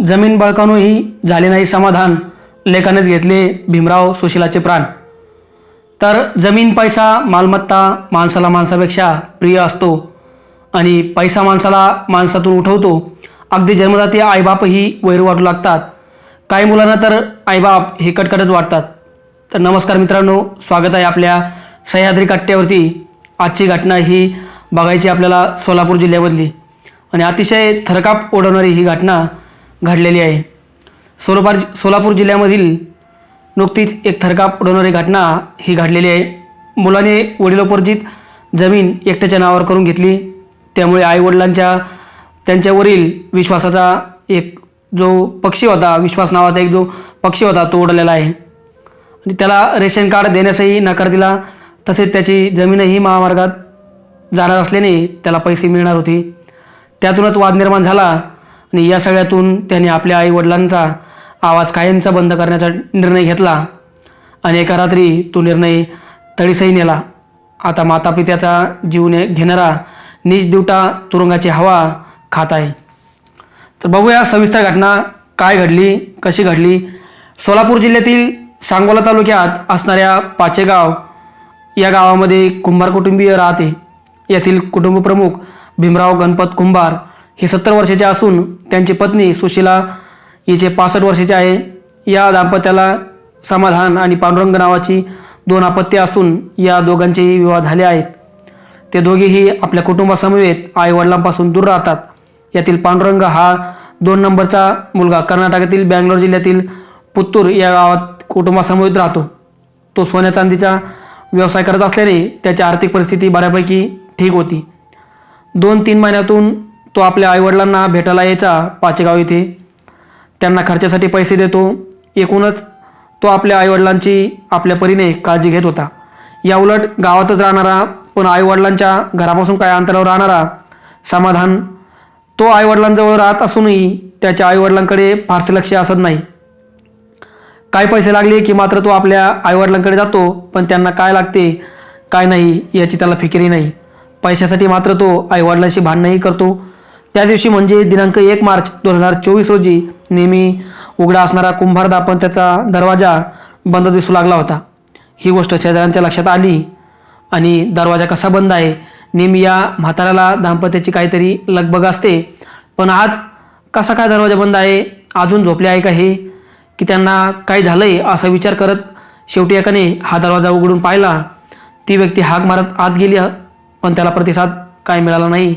जमीन बळकावूनही झाले नाही समाधान, लेकानेच घेतले भीमराव सुशीलाचे प्राण। तर जमीन, पैसा, मालमत्ता माणसाला माणसापेक्षा प्रिय असतो आणि पैसा माणसाला माणसातून उठवतो। अगदी जन्मदाते आईबापही वैर वाटू लागतात, काही मुलांना तर आईबाप हे कटकटच वाटतात। तर नमस्कार मित्रांनो, स्वागत आहे आपल्या सह्याद्री कट्ट्यावरती। आजची घटना ही बघायची आपल्याला सोलापूर जिल्ह्यामधली आणि अतिशय थरकाप उडवणारी ही घटना घडलेली आहे। सोलापूर जिल्ह्यामधील नुकतीच एक थरकाप उडवणारी घटना ही घडलेली आहे। मुलाने वडिलोपार्जित जमीन एकट्याच्या नावावर करून घेतली, त्यामुळे आईवडिलांच्या त्यांच्यावरील विश्वासाचा एक जो पक्षी होता, विश्वास नावाचा एक जो पक्षी होता तो उडलेला आहे आणि त्याला रेशन कार्ड देण्यासही नकार दिला। तसेच त्याची जमीनही महामार्गात जाणार असल्याने त्याला पैसे मिळणार होते। त्यातूनच वाद निर्माण झाला आणि या सगळ्यातून त्याने आपल्या आईवडिलांचा आवाज कायमचा बंद करण्याचा निर्णय घेतला आणि एका रात्री तो निर्णय तडीसही नेला। आता मातापित्याचा जीव घेणारा नीच दिवटा तुरुंगाची हवा खात आहे। तर बघूया सविस्तर घटना काय घडली, कशी घडली। सोलापूर जिल्ह्यातील सांगोला तालुक्यात असणाऱ्या पाचेगाव या गावामध्ये कुंभार कुटुंबीय राहते। येथील कुटुंब प्रमुख भीमराव गणपत कुंभार हे 70 वर्षाचे असून त्यांची पत्नी सुशीला हिचे 65 वर्षाचे आहे। या दाम्पत्याला समाधान आणि पांडुरंग नावाची 2 अपत्ये असून या दोघांचेही विवाह झाले आहेत। ते दोघेही आपल्या कुटुंबासमवेत आईवडिलांपासून दूर राहतात। यातील पांडुरंग हा 2 नंबरचा मुलगा कर्नाटकातील बँगलोर जिल्ह्यातील पुत्तूर या गावात कुटुंबासमवेत राहतो। तो सोन्या चांदीचा व्यवसाय करत असल्याने त्याची आर्थिक परिस्थिती बऱ्यापैकी ठीक होती। 2-3 महिन्यातून तो आपल्या आईवडिलांना भेटायला यायचा पाचेगाव येथे, त्यांना खर्चासाठी पैसे देतो। एकूणच तो आपल्या आईवडिलांची आपल्या परीने काळजी घेत होता। या उलट गावातच राहणारा पण आईवडिलांच्या घरापासून काही अंतरावर राहणारा समाधान, तो आईवडिलांजवळ राहत असूनही त्याच्या आईवडिलांकडे फारसे लक्ष असत नाही। काही पैसे लागले की मात्र तो आपल्या आईवडिलांकडे जातो, पण त्यांना काय लागते काय नाही याची त्याला फिकिरी नाही। पैशासाठी मात्र तो आईवडिलांशी भांडणही करतो। त्या दिवशी म्हणजे दिनांक 1 मार्च 2024 रोजी नेहमी उघडा असणारा कुंभार दाम्पत्याचा दरवाजा बंद दिसू लागला होता। ही गोष्ट शेजाऱ्यांच्या लक्षात आली आणि दरवाजा कसा बंद आहे, नेहमी या म्हाताऱ्याला दाम्पत्याची काहीतरी लगबग असते, पण आज कसा काय दरवाजा बंद आहे, अजून झोपले आहे का हे, की त्यांना काय झालंय असा विचार करत शेवटी एकाने हा दरवाजा उघडून पाहिला। ती व्यक्ती हाक मारत आत गेली, पण त्याला प्रतिसाद काय मिळाला नाही,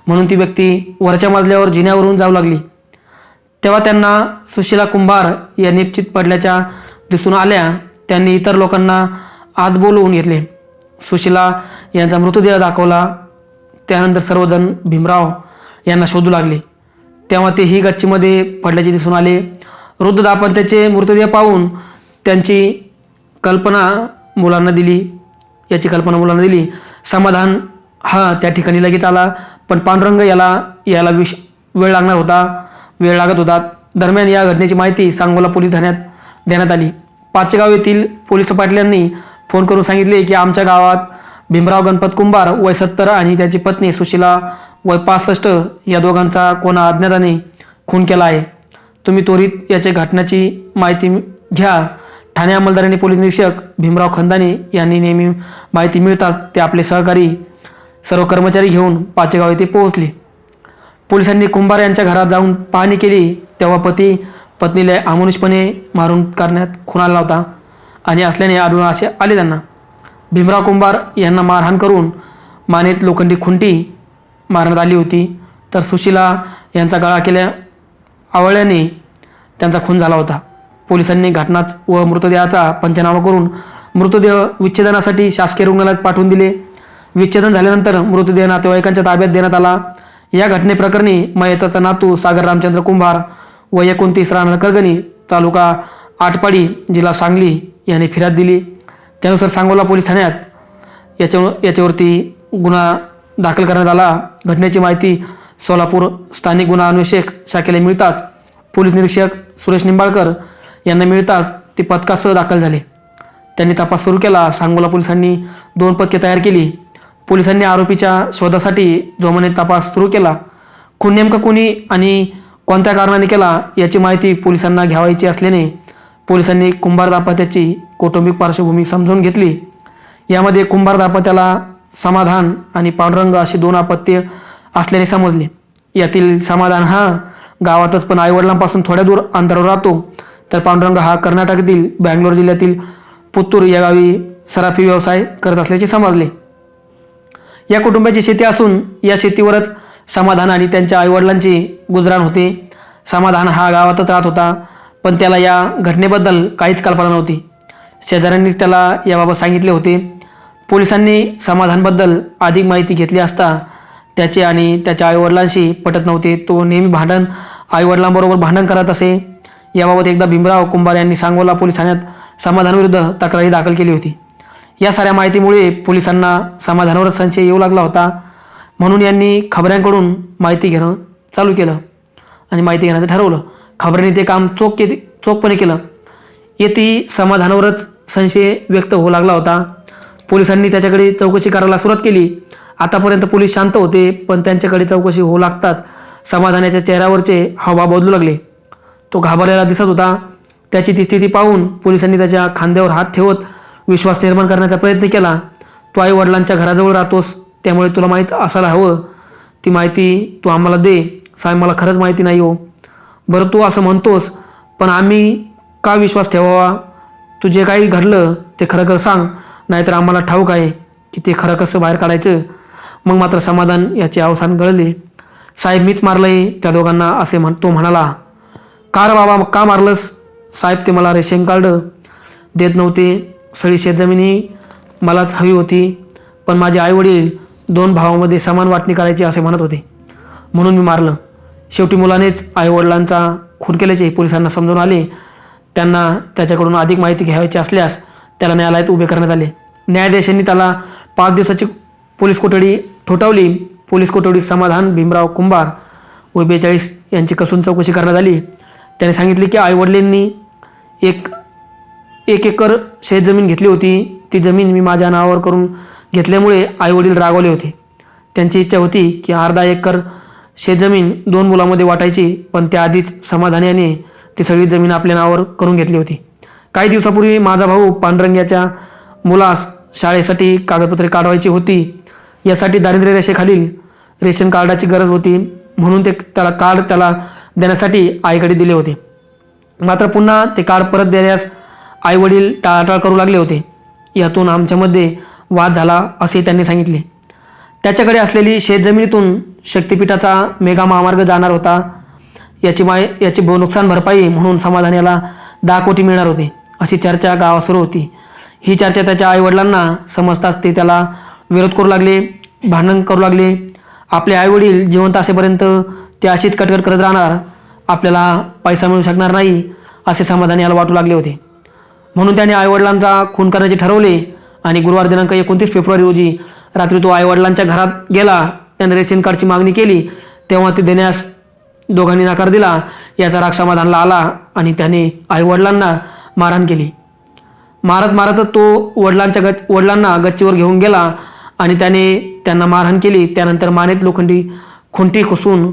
म्हणून ती व्यक्ती वरच्या मजल्यावर जिन्यावरून जाऊ लागली। तेव्हा त्यांना सुशीला कुंभार या निश्चित पडल्याच्या दिसून आल्या। त्यांनी इतर लोकांना आत बोलवून घेतले, सुशीला यांचा मृतदेह दाखवला। त्यानंतर सर्वजण भीमराव यांना शोधू लागले। तेव्हा ते ही गच्चीमध्ये पडल्याचे दिसून आले। वृद्ध दाम्पत्याचे मृतदेह पाहून त्यांची कल्पना मुलांना दिली। समाधान हा त्या ठिकाणी लगेच आला, पण पांडुरंग याला वेळ लागत होता। दरम्यान या घटनेची माहिती सांगोला पोलीस ठाण्यात देण्यात आली। पाचेगाव येथील पोलीस पाटलांनी फोन करून सांगितले की आमच्या गावात भीमराव गणपत कुंभार वय 70 आणि त्याची पत्नी सुशीला वय 65 या दोघांचा कोणा अज्ञाताने खून केला आहे। तुम्ही त्वरित याच्या घटनेची माहिती घ्या। ठाणे अंमलदारांनी पोलीस निरीक्षक भीमराव खंदाने यांनी नेहमी माहिती मिळताच ते आपले सहकारी सर्व कर्मचारी घेऊन पाचेगाव येथे पोहोचले। पोलिसांनी कुंभार यांच्या घरात जाऊन पाहणी केली, तेव्हा पत्नीला अमानुषपणे मारून करण्यात खून आला होता आणि असल्याने आढळून आले त्यांना। भीमराव कुंभार यांना मारहाण करून मानेत लोखंडी खुंटी मारण्यात आली होती, तर सुशीला यांचा गळा आवळल्याने त्यांचा खून झाला होता। पोलिसांनी घटना व मृतदेहाचा पंचनामा करून मृतदेह विच्छेदनासाठी शासकीय रुग्णालयात पाठवून दिले। विच्छेदन झाल्यानंतर मृतदेह नातेवाईकांच्या ताब्यात देण्यात आला। या घटनेप्रकरणी मयताचा नातू सागर रामचंद्र कुंभार वय 29 राहणार करगणी, तालुका आटपाडी, जिल्हा सांगली यांनी फिर्याद दिली। त्यानुसार सांगोला पोलीस ठाण्यात याच्यावरती गुन्हा दाखल करण्यात आला। घटनेची माहिती सोलापूर स्थानिक गुन्हा अन्वेषक शाखेला मिळताच पोलीस निरीक्षक सुरेश निंबाळकर यांना मिळताच ते पथकासह दाखल झाले। त्यांनी तपास सुरू केला। सांगोला पोलिसांनी 2 पथके तयार केली। पोलिसांनी आरोपीच्या शोधासाठी जोमाने तपास सुरू केला। खून नेमका कोणी आणि कोणत्या कारणाने केला याची माहिती पोलिसांना घ्यावायची असल्याने पोलिसांनी कुंभार दाम्पत्याची कौटुंबिक पार्श्वभूमी समजून घेतली. यामध्ये कुंभार दाम्पत्याला समाधान आणि पांडुरंग अशी 2 अपत्ये असल्याने समजले. यातील समाधान हा गावातच पण आईवडिलांपासून थोड्या दूर अंतरावर राहतो, तर पांडुरंग हा कर्नाटकातील बँगलोर जिल्ह्यातील पुत्तूर या गावी सराफी व्यवसाय करत असल्याचे समजले. या कुटुंबाची शेती असून या शेतीवरच समाधान आणि त्यांच्या आईवडिलांचे गुजराण होते. समाधान हा गावातच राहत होता, पण त्याला या घटनेबद्दल काहीच कल्पना नव्हती. शेजाऱ्यांनीच त्याला याबाबत सांगितले होते. पोलिसांनी समाधानबद्दल अधिक माहिती घेतली असता त्याचे आणि त्याच्या आईवडिलांशी पटत नव्हते. तो नेहमी आईवडिलांबरोबर भांडण करत असे. याबाबत एकदा भीमराव कुंभार यांनी सांगोला पोलीस ठाण्यात समाधानविरुद्ध तक्रारी दाखल केली होती. या साऱ्या माहितीमुळे पोलिसांना समाधानावरच संशय येऊ लागला होता. म्हणून यांनी खबऱ्यांकडून माहिती घेणं चालू केलं आणि माहिती घेण्याचं ठरवलं. खबऱ्यांनी ते काम चोखपणे केलं. येथे समाधानावरच संशय व्यक्त होऊ लागला होता. पोलिसांनी त्याच्याकडे चौकशी करायला सुरुवात केली. आतापर्यंत पोलीस शांत होते, पण त्यांच्याकडे चौकशी होऊ लागताच समाधानाच्या चेहऱ्यावरचे हावभाव बदलू लागले. तो घाबरलेला दिसत होता. त्याची ती स्थिती पाहून पोलिसांनी त्याच्या खांद्यावर हात ठेवत विश्वास निर्माण करण्याचा प्रयत्न केला. तू आई वडिलांच्या घराजवळ राहतोस, त्यामुळे तुला माहीत असायला हवं. ती माहिती तू आम्हाला दे. साहेब, मला खरंच माहिती नाही हो. बरं, तू असं म्हणतोस, पण आम्ही का विश्वास ठेवावा? तू जे काही घडलं ते खरं खरं सांग, नाहीतर आम्हाला ठाऊक आहे की ते खरं कसं बाहेर काढायचं. मग मात्र समाधान याचे अवसान गळले. साहेब, मीच मारलंय त्या दोघांना, असे तो म्हणाला. का रे बाबा, का मारलंस? साहेब, ते मला रेशन कार्ड देत नव्हते. सगळी शेतजमिनी मलाच हवी होती, पण माझे आईवडील 2 भावांमध्ये समान वाटणी करायची असे म्हणत होते, म्हणून मी मारलं. शेवटी मुलानेच आईवडिलांचा खून केल्याचे पोलिसांना समजून आले. त्यांना त्याच्याकडून अधिक माहिती घ्यायची असल्यास त्याला न्यायालयात उभे करण्यात आले. न्यायाधीशांनी त्याला 5 दिवसाची पोलीस कोठडी ठोठावली. पोलीस कोठडीत समाधान भीमराव कुंभार व 42 यांची कसून चौकशी करण्यात आली. त्याने सांगितले की आईवडिलांनी एक एकर शेतजमीन घेतली होती. ती जमीन मी माझ्या नावावर करून घेतल्यामुळे आईवडील रागवले होते. त्यांची इच्छा होती की अर्धा एकर शेतजमीन 2 मुलांमध्ये वाटायची, पण त्याआधीच समाधान याने ती सगळी जमीन आपल्या नावावर करून घेतली होती. काही दिवसापूर्वी माझा भाऊ पांडुरंग याच्या मुलास शाळेसाठी कागदपत्रे काढवायची होती. यासाठी दारिद्र्य रेषेखालील रेशन कार्डाची गरज होती, म्हणून त्याला देण्यासाठी आईकडे दिले होते. मात्र पुन्हा ते कार्ड परत देण्यास आईवडील टाळाटाळ करू लागले होते. यातून आमच्यामध्ये वाद झाला असे त्यांनी सांगितले. त्याच्याकडे असलेली शेतजमिनीतून शक्तिपीठाचा मेगा महामार्ग जाणार होता. याची नुकसान भरपाई म्हणून समाधान याला 10 कोटी मिळणार होते, अशी चर्चा गावात सुरू होती. ही चर्चा त्याच्या आईवडिलांना समजताच ते त्याला विरोध करू लागले, भांडण करू लागले. आपले आईवडील जिवंत असेपर्यंत ते अशीच कटकट करत राहणार, आपल्याला पैसा मिळू शकणार नाही असे समाधान याला वाटू लागले होते. म्हणून त्याने आईवडिलांचा खून करण्याचे ठरवले आणि गुरुवार दिनांक 29 फेब्रुवारी रोजी रात्री तो आईवडिलांच्या घरात गेला. त्याने रेशन कार्डची मागणी केली, तेव्हा ते देण्यास दोघांनी नकार दिला. याचा राग समाधानला आला आणि त्याने आईवडिलांना मारहाण केली. मारतच तो वडिलांना गच्चीवर घेऊन गेला आणि त्यांना मारहाण केली. त्यानंतर मानेत लोखंडी खुंटी घुसून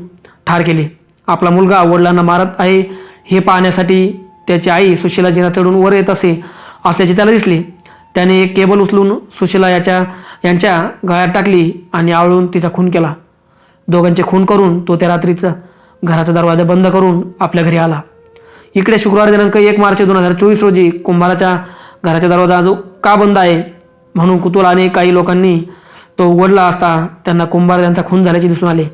ठार केले. आपला मुलगा वडिलांना मारत आहे हे पाहण्यासाठी त्याची आई सुशीला जिना चढून वर येत असल्याचे त्याला दिसले. त्याने एक केबल उचलून सुशीला यांच्या गळ्यात टाकली आणि आवळून तिचा खून केला. दोघांचे खून करून तो त्या रात्रीचा घराचा दरवाजा बंद करून आपल्या घरी आला. इकडे शुक्रवार दिनांक 1 मार्च 2024 रोजी कुंभाराच्या घराचा दरवाजा जो का बंद आहे म्हणून कुतूहलाने काही लोकांनी तो उघडला असता त्यांना कुंभार यांचा खून झाल्याचे दिसून आले.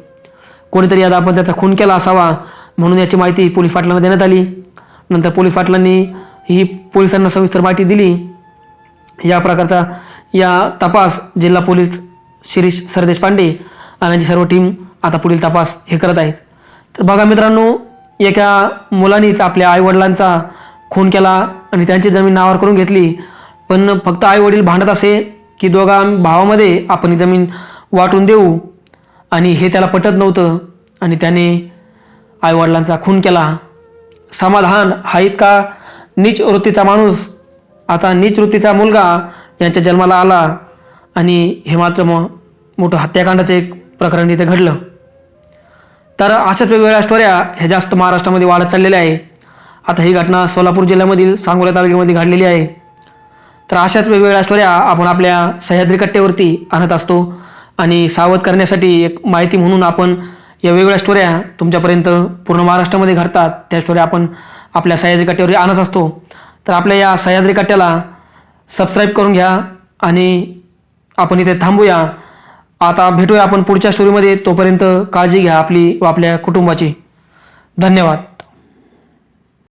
कोणीतरी या दाम्पत्याचा खून केला असावा म्हणून याची माहिती पोलीस पाटलांना देण्यात आली. नंतर पोलीस पाटलांनी ही पोलिसांना सविस्तर माहिती दिली. या प्रकारचा तपास जिल्हा पोलीस शिरीष सरदेशपांडे आणि यांची सर्व टीम आता पुढील तपास हे करत आहेत. तर बघा मित्रांनो, एका मुलानेच आपल्या आईवडिलांचा खून केला आणि त्यांची जमीन नावावर करून घेतली. पण फक्त आईवडील भांडत असे की दोघा भावामध्ये आपण ही जमीन वाटून देऊ, आणि हे त्याला पटत नव्हतं आणि त्याने आईवडिलांचा खून केला. समाधान हा इतका नीच वृत्तीचा माणूस आता नीच वृत्तीचा मुलगा यांच्या जन्माला आला आणि हे मात्र मोठं हत्याकांडाचं एक प्रकरण इथे घडलं. तर अशाच वेगवेगळ्या स्टोऱ्या ह्या जास्त महाराष्ट्रामध्ये वाढत चाललेल्या आहे. आता ही घटना सोलापूर जिल्ह्यामधील सांगोला तालुक्यामध्ये घडलेली आहे. तर अशाच वेगवेगळ्या स्टोऱ्या आपण आपल्या सह्याद्री कट्ट्यावरती आणत असतो आणि सावध करण्यासाठी एक माहिती म्हणून आपण या वेगवेगळ्या स्टोऱ्या तुमच्यापर्यंत पूर्ण महाराष्ट्रामध्ये घडतात त्या स्टोऱ्या आपण आपल्या सह्याद्री कट्ट्यावर आणत असतो. तर आपल्या या सह्याद्री कट्ट्याला सबस्क्राईब करून घ्या आणि आपण इथे थांबूया. आता भेटूया आपण पुढच्या स्टोरीमध्ये. तोपर्यंत काळजी घ्या आपली व आपल्या कुटुंबाची. धन्यवाद.